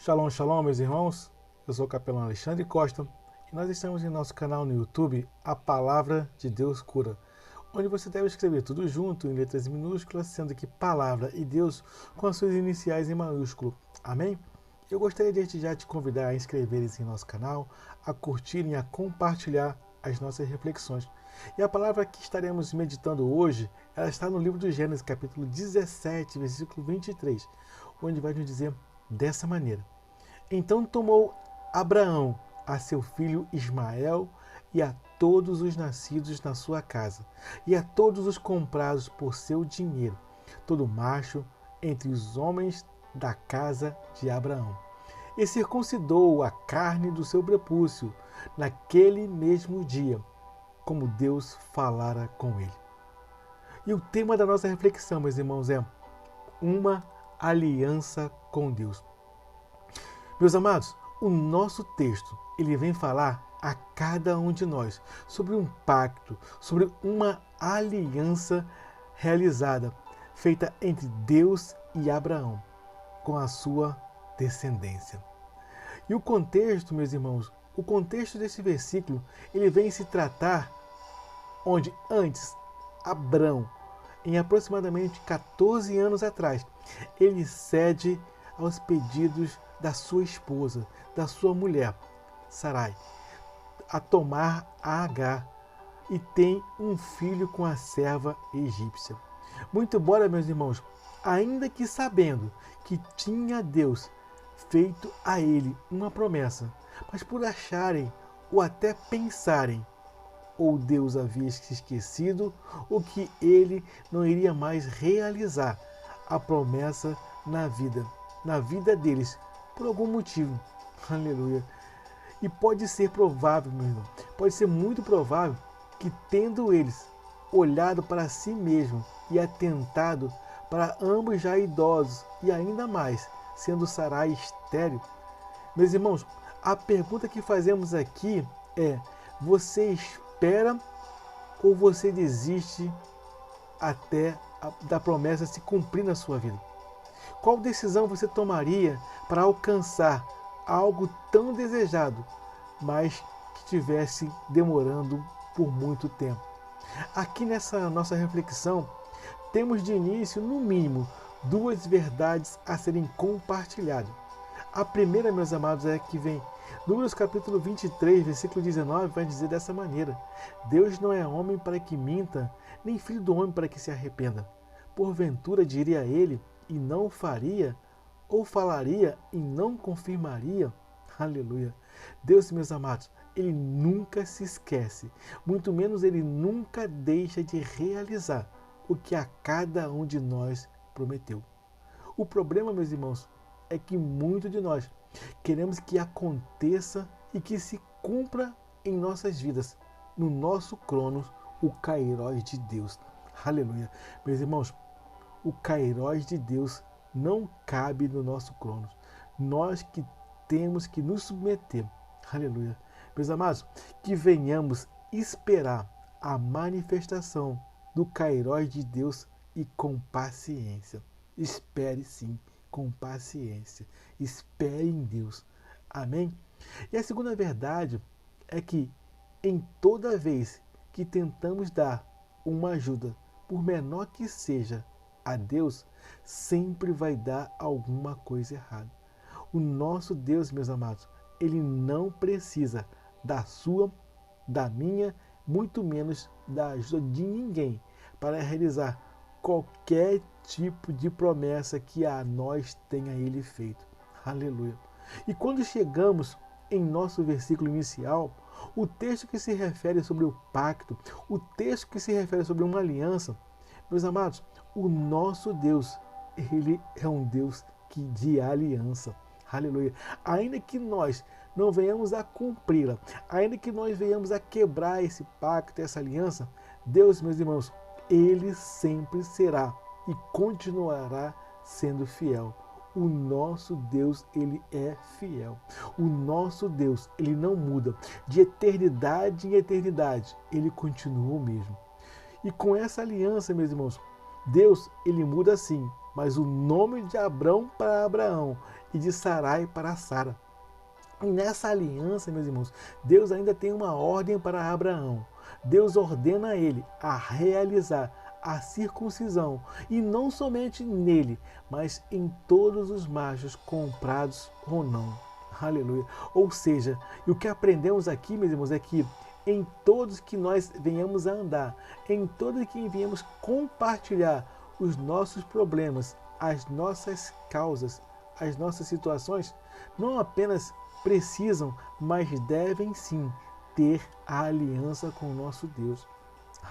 Shalom, shalom, meus irmãos. Eu sou o capelão Alexandre Costa e nós estamos em nosso canal no YouTube, A Palavra de Deus Cura, onde você deve escrever tudo junto em letras minúsculas, sendo que Palavra e Deus com as suas iniciais em maiúsculo. Amém? Eu gostaria desde já te convidar a inscrever-se em nosso canal, a curtirem e a compartilhar as nossas reflexões. E a palavra que estaremos meditando hoje, ela está no livro do Gênesis, capítulo 17, versículo 23, onde vai nos dizer dessa maneira: Então tomou Abraão a seu filho Ismael e a todos os nascidos na sua casa, e a todos os comprados por seu dinheiro, todo macho entre os homens da casa de Abraão, e circuncidou a carne do seu prepúcio naquele mesmo dia, como Deus falara com ele. E o tema da nossa reflexão, meus irmãos, é uma aliança com Deus. Meus amados, o nosso texto, ele vem falar a cada um de nós sobre um pacto, sobre uma aliança realizada, feita entre Deus e Abraão, com a sua descendência. E o contexto, meus irmãos, o contexto desse versículo, ele vem se tratar onde antes Abraão, em aproximadamente 14 anos atrás, ele cede aos pedidos da sua esposa, da sua mulher, Sarai, a tomar a Agar e tem um filho com a serva egípcia. Muito embora, meus irmãos, ainda que sabendo que tinha Deus feito a ele uma promessa, mas por acharem ou até pensarem ou Deus havia se esquecido, ou que ele não iria mais realizar a promessa na vida deles, por algum motivo. Aleluia. E pode ser provável, meu irmão, pode ser muito provável que, tendo eles olhado para si mesmo e atentado para ambos já idosos e ainda mais, sendo Sarai estéril, meus irmãos, a pergunta que fazemos aqui é: você espera ou você desiste até da promessa se cumprir na sua vida? Qual decisão você tomaria para alcançar algo tão desejado, mas que estivesse demorando por muito tempo? Aqui nessa nossa reflexão, temos de início, no mínimo, duas verdades a serem compartilhadas. A primeira, meus amados, é que vem Números capítulo 23, versículo 19, vai dizer dessa maneira: Deus não é homem para que minta, nem filho do homem para que se arrependa. Porventura diria ele e não faria, ou falaria e não confirmaria? Aleluia. Deus, meus amados, ele nunca se esquece, muito menos ele nunca deixa de realizar o que a cada um de nós prometeu. O problema, meus irmãos, é que muitos de nós queremos que aconteça e que se cumpra em nossas vidas, no nosso cronos, o Kairos de Deus. Aleluia. Meus irmãos, o Kairos de Deus não cabe no nosso cronos. Nós que temos que nos submeter. Aleluia. Meus amados, que venhamos esperar a manifestação do Kairos de Deus e com paciência. Espere sim, com paciência. Espere em Deus. Amém? E a segunda verdade é que em toda vez que tentamos dar uma ajuda, por menor que seja, a Deus, sempre vai dar alguma coisa errada. O nosso Deus, meus amados, ele não precisa da sua, da minha, muito menos da ajuda de ninguém para realizar qualquer tipo de promessa que a nós tenha ele feito. Aleluia. E quando chegamos em nosso versículo inicial, o texto que se refere sobre o pacto, o texto que se refere sobre uma aliança, meus amados, o nosso Deus, ele é um Deus de aliança. Aleluia. Ainda que nós não venhamos a cumpri-la, ainda que nós venhamos a quebrar esse pacto, essa aliança, Deus, meus irmãos, ele sempre será e continuará sendo fiel. O nosso Deus, ele é fiel. O nosso Deus, ele não muda. De eternidade em eternidade, ele continua o mesmo. E com essa aliança, meus irmãos, Deus, ele muda sim, mas o nome de Abrão para Abraão e de Sarai para Sara. E nessa aliança, meus irmãos, Deus ainda tem uma ordem para Abraão. Deus ordena a ele a realizar a circuncisão, e não somente nele, mas em todos os machos comprados ou não. Aleluia. Ou seja, e o que aprendemos aqui, meus irmãos, é que em todos que nós venhamos a andar, em todos que venhamos compartilhar os nossos problemas, as nossas causas, as nossas situações, não apenas precisam, mas devem sim ter a aliança com o nosso Deus.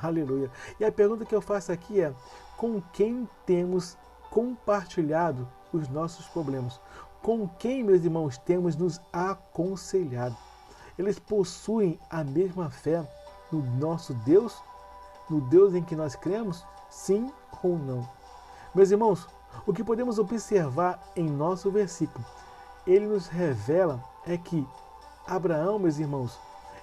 Aleluia. E a pergunta que eu faço aqui é: com quem temos compartilhado os nossos problemas? Com quem, meus irmãos, temos nos aconselhado? Eles possuem a mesma fé no nosso Deus? No Deus em que nós cremos? Sim ou não? Meus irmãos, o que podemos observar em nosso versículo, ele nos revela é que Abraão, meus irmãos,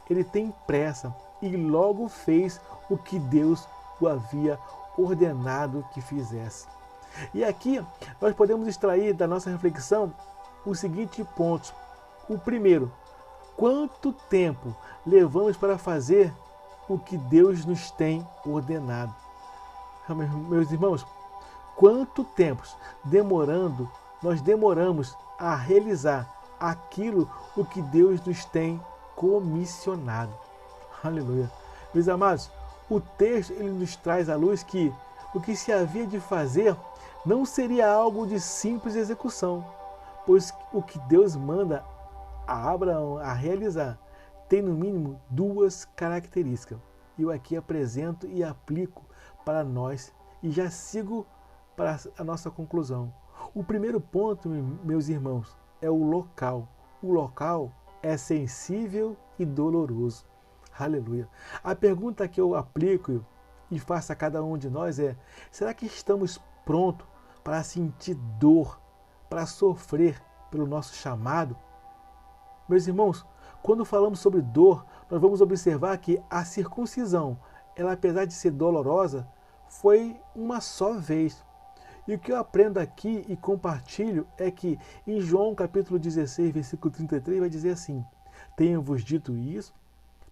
ele tem pressa e logo fez o que Deus o havia ordenado que fizesse. E aqui nós podemos extrair da nossa reflexão os seguintes pontos. O primeiro: quanto tempo levamos para fazer o que Deus nos tem ordenado? Meus irmãos, quanto tempo nós demoramos a realizar aquilo o que Deus nos tem comissionado? Aleluia. Meus amados, o texto ele nos traz à luz que o que se havia de fazer não seria algo de simples execução, pois o que Deus manda a Abraão a realizar tem no mínimo duas características. Eu aqui apresento e aplico para nós e já sigo para a nossa conclusão. O primeiro ponto, meus irmãos, é o local. O local é sensível e doloroso. Aleluia. A pergunta que eu aplico e faço a cada um de nós é: será que estamos prontos para sentir dor, para sofrer pelo nosso chamado? Meus irmãos, quando falamos sobre dor, nós vamos observar que a circuncisão, ela apesar de ser dolorosa, foi uma só vez. E o que eu aprendo aqui e compartilho é que em João capítulo 16, versículo 33, vai dizer assim: tenho-vos dito isso,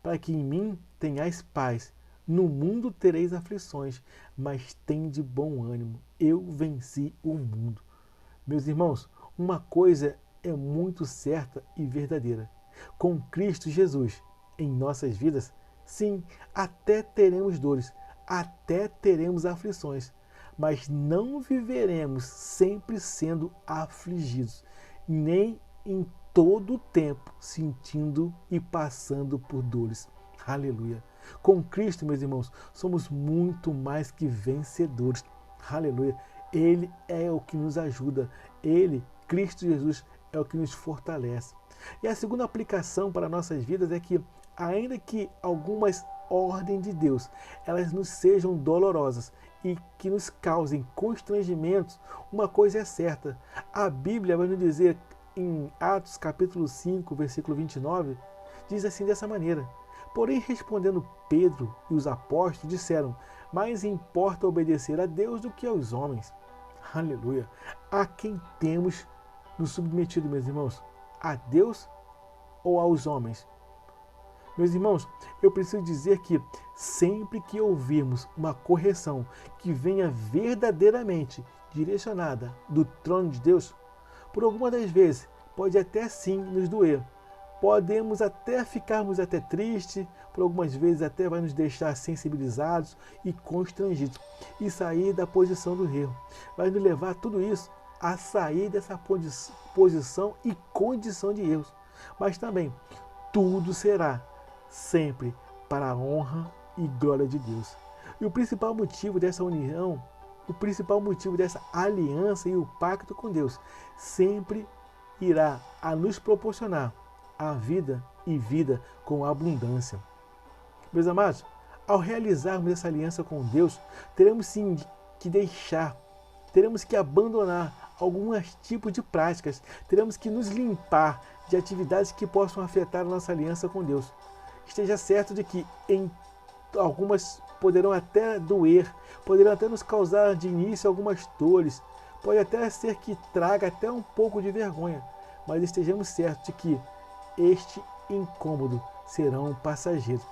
para que em mim tenhais paz. No mundo tereis aflições, mas tende bom ânimo. Eu venci o mundo. Meus irmãos, uma coisa é muito certa e verdadeira. Com Cristo Jesus em nossas vidas, sim, até teremos dores, até teremos aflições, mas não viveremos sempre sendo afligidos, nem em todo o tempo sentindo e passando por dores. Aleluia. Com Cristo, meus irmãos, somos muito mais que vencedores. Aleluia. Ele é o que nos ajuda. Ele, Cristo Jesus, é o que nos fortalece. E a segunda aplicação para nossas vidas é que, ainda que algumas ordens de Deus, elas nos sejam dolorosas e que nos causem constrangimentos, uma coisa é certa. A Bíblia vai nos dizer em Atos capítulo 5, versículo 29, diz assim dessa maneira: porém respondendo Pedro e os apóstolos disseram: mais importa obedecer a Deus do que aos homens. Aleluia. A quem temos nos submetido, meus irmãos? A Deus ou aos homens? Meus irmãos, eu preciso dizer que sempre que ouvirmos uma correção que venha verdadeiramente direcionada do trono de Deus, por alguma das vezes pode até sim nos doer. Podemos até ficarmos até tristes, por algumas vezes até vai nos deixar sensibilizados e constrangidos e sair da posição do erro. Vai nos levar tudo isso a sair dessa posição e condição de erros. Mas também tudo será sempre para a honra e glória de Deus. E o principal motivo dessa união, o principal motivo dessa aliança e o pacto com Deus sempre irá a nos proporcionar a vida e vida com abundância. Meus amados, ao realizarmos essa aliança com Deus, teremos sim que deixar, teremos que abandonar alguns tipos de práticas, teremos que nos limpar de atividades que possam afetar a nossa aliança com Deus. Esteja certo de que em algumas poderão até doer, poderão até nos causar de início algumas dores, Pode até ser que traga até um pouco de vergonha, mas estejamos certos de que este incômodo serão passageiros.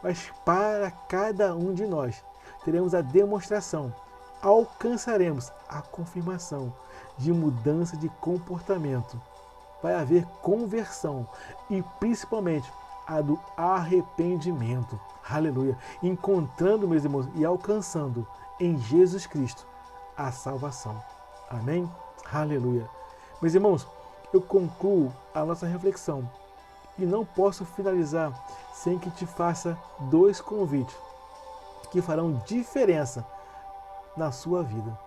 Mas para cada um de nós, teremos a demonstração, alcançaremos a confirmação de mudança de comportamento. Vai haver conversão e principalmente a do arrependimento. Aleluia. Encontrando, meus irmãos, e alcançando em Jesus Cristo a salvação. Amém? Aleluia. Meus irmãos, eu concluo a nossa reflexão e não posso finalizar sem que te faça 2 convites que farão diferença na sua vida.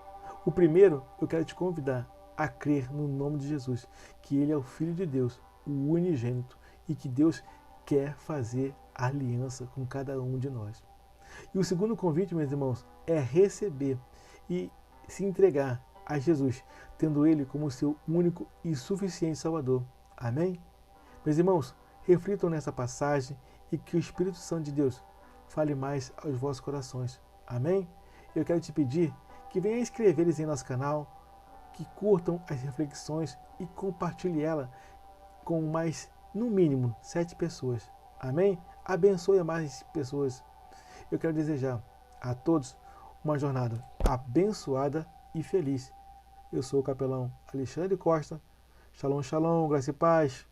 O primeiro, eu quero te convidar a crer no nome de Jesus, que Ele é o Filho de Deus, o unigênito, e que Deus quer fazer aliança com cada um de nós. E o segundo convite, meus irmãos, é receber e se entregar a Jesus, tendo Ele como seu único e suficiente Salvador. Amém? Meus irmãos, reflitam nessa passagem e que o Espírito Santo de Deus fale mais aos vossos corações. Amém? Eu quero te pedir que venha inscrever-se em nosso canal, que curtam as reflexões e compartilhe ela com mais, no mínimo, 7 pessoas. Amém? Abençoe a mais pessoas. Eu quero desejar a todos uma jornada abençoada e feliz. Eu sou o capelão Alexandre Costa. Shalom, shalom, graça e paz.